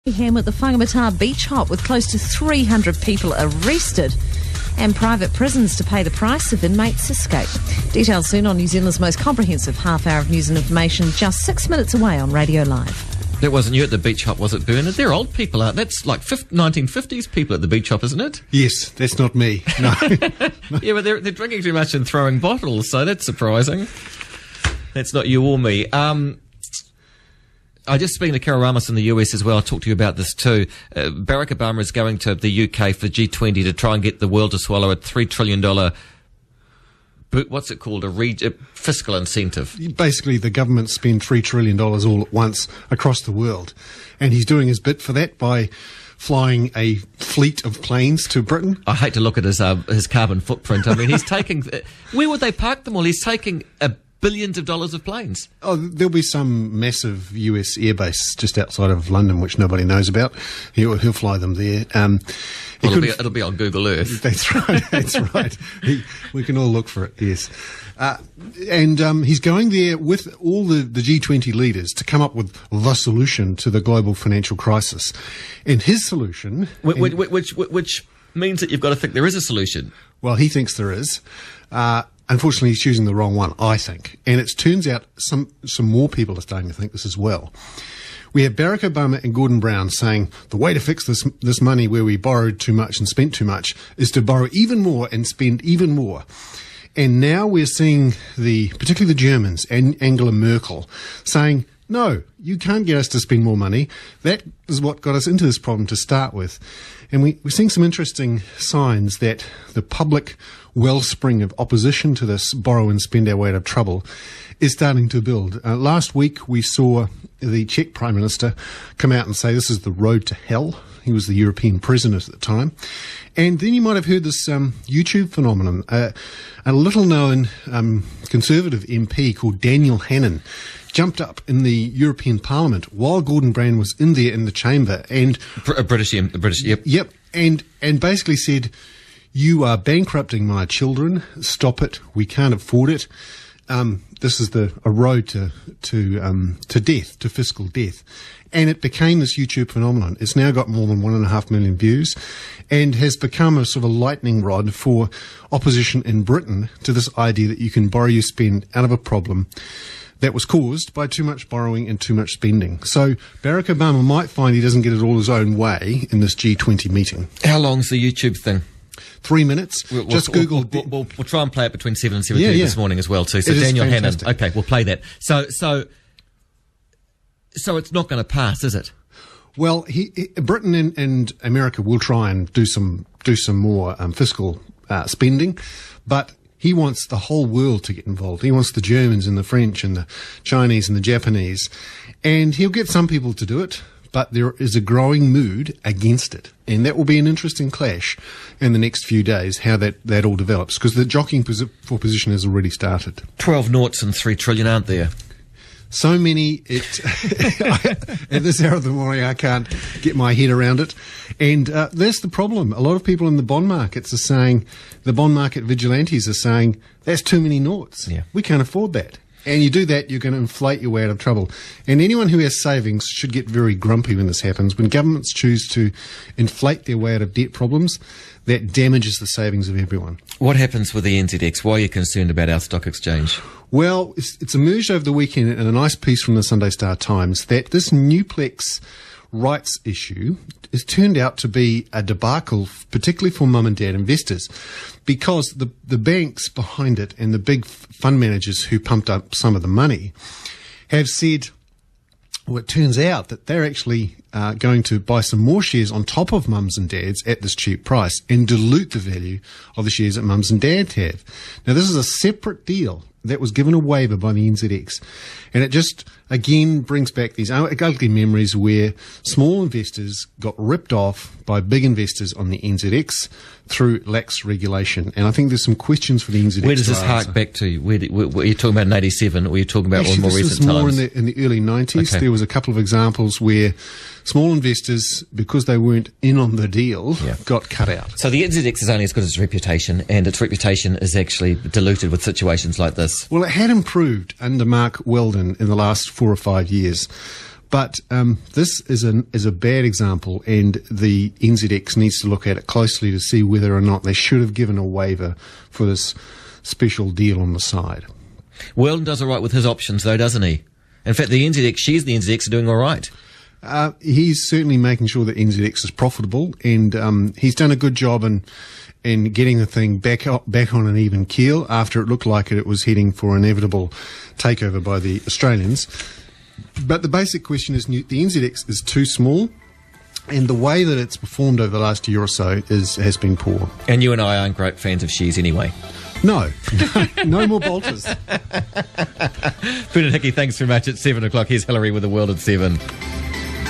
Mayhem at the Whangamata Beach Hop, with close to 300 people arrested and private prisons to pay the price of inmates' escape. Details soon on New Zealand's most comprehensive half hour of news and information, just 6 minutes away on Radio Live. That wasn't you at the beach hop, was it, Bernard? They're old people, aren't they? That's like 1950s people at the beach hop, isn't it? Yes, that's not me. No. Yeah, but they're drinking too much and throwing bottles, so that's surprising. That's not you or me. I just speaking to Carol Ramos in the US as well. I'll talk to you about this too. Barack Obama is going to the UK for G20 to try and get the world to swallow a $3 trillion what's it called? A fiscal incentive. Basically, the government spend $3 trillion all at once across the world. And he's doing his bit for that by flying a fleet of planes to Britain. I hate to look at his carbon footprint. I mean, he's taking... where would they park them all? He's taking billions of dollars of planes. Oh, there'll be some massive US airbase just outside of London, which nobody knows about. He'll fly them there. It'll be on Google Earth. That's right. That's right. We can all look for it. Yes, and he's going there with all the G20 leaders to come up with the solution to the global financial crisis. And his solution, which means that you've got to think there is a solution. Well, he thinks there is. Unfortunately, he's choosing the wrong one, I think. And it turns out some more people are starting to think this as well. We have Barack Obama and Gordon Brown saying the way to fix this money where we borrowed too much and spent too much is to borrow even more and spend even more. And now we're seeing particularly the Germans and Angela Merkel saying, no, you can't get us to spend more money. That is what got us into this problem to start with. And we're seeing some interesting signs that the public wellspring of opposition to this borrow and spend our way out of trouble is starting to build. Last week we saw the Czech Prime Minister come out and say this is the road to hell. He was the European president at the time. And then you might have heard this YouTube phenomenon. A little-known Conservative MP called Daniel Hannan jumped up in the European Parliament while Gordon Brown was in there in the chamber and... A British, yep. Yep, and basically said, you are bankrupting my children, stop it, we can't afford it. This is a road to death, to fiscal death. And it became this YouTube phenomenon. It's now got more than 1.5 million views and has become a sort of a lightning rod for opposition in Britain to this idea that you can borrow your spend out of a problem that was caused by too much borrowing and too much spending. So Barack Obama might find he doesn't get it all his own way in this G20 meeting. How long's the YouTube thing? 3 minutes. Just Google. We'll try and play it between 7 and 7:30 this morning as well too. So Daniel Hannan. Okay, we'll play that. So it's not going to pass, is it? Well, Britain and America will try and do some more fiscal spending, but he wants the whole world to get involved. He wants the Germans and the French and the Chinese and the Japanese, and he'll get some people to do it. But there is a growing mood against it. And that will be an interesting clash in the next few days, how that all develops, because the jockeying for position has already started. 12 noughts and 3 trillion, aren't there? So many, at this hour of the morning, I can't get my head around it. And that's the problem. A lot of people in the bond markets are saying, the bond market vigilantes are saying, that's too many noughts. Yeah. We can't afford that. And you do that, you're going to inflate your way out of trouble. And anyone who has savings should get very grumpy when this happens. When governments choose to inflate their way out of debt problems, that damages the savings of everyone. What happens with the NZX? Why are you concerned about our stock exchange? Well, it's emerged over the weekend in a nice piece from the Sunday Star Times that this Newplex rights issue has turned out to be a debacle, particularly for mum and dad investors, because the banks behind it and the big fund managers who pumped up some of the money have said, well, it turns out that they're actually going to buy some more shares on top of mums and dads at this cheap price and dilute the value of the shares that mums and dads have. Now, this is a separate deal that was given a waiver by the NZX. And it just, again, brings back these ugly memories where small investors got ripped off by big investors on the NZX through lax regulation. And I think there's some questions for the NZX. Where does this hark back to? Were you talking about in 87 or were you talking about Actually, more recent times? This was more in the early 90s. Okay. There was a couple of examples where small investors, because they weren't in on the deal, got cut out. So the NZX is only as good as its reputation, and its reputation is actually diluted with situations like this. Well, it had improved under Mark Weldon in the last 4 or 5 years. But this is a bad example, and the NZX needs to look at it closely to see whether or not they should have given a waiver for this special deal on the side. Weldon does all right with his options, though, doesn't he? In fact, the NZX shares the NZX are doing all right. He's certainly making sure that NZX is profitable, and he's done a good job in getting the thing back on an even keel after it looked like it was heading for inevitable takeover by the Australians. But the basic question is the NZX is too small, and the way that it's performed over the last year or so has been poor. And you and I aren't great fans of shares anyway. No, no more bolters. Peter Hickey, thanks very much. It's 7 o'clock. Here's Hillary with the World at 7.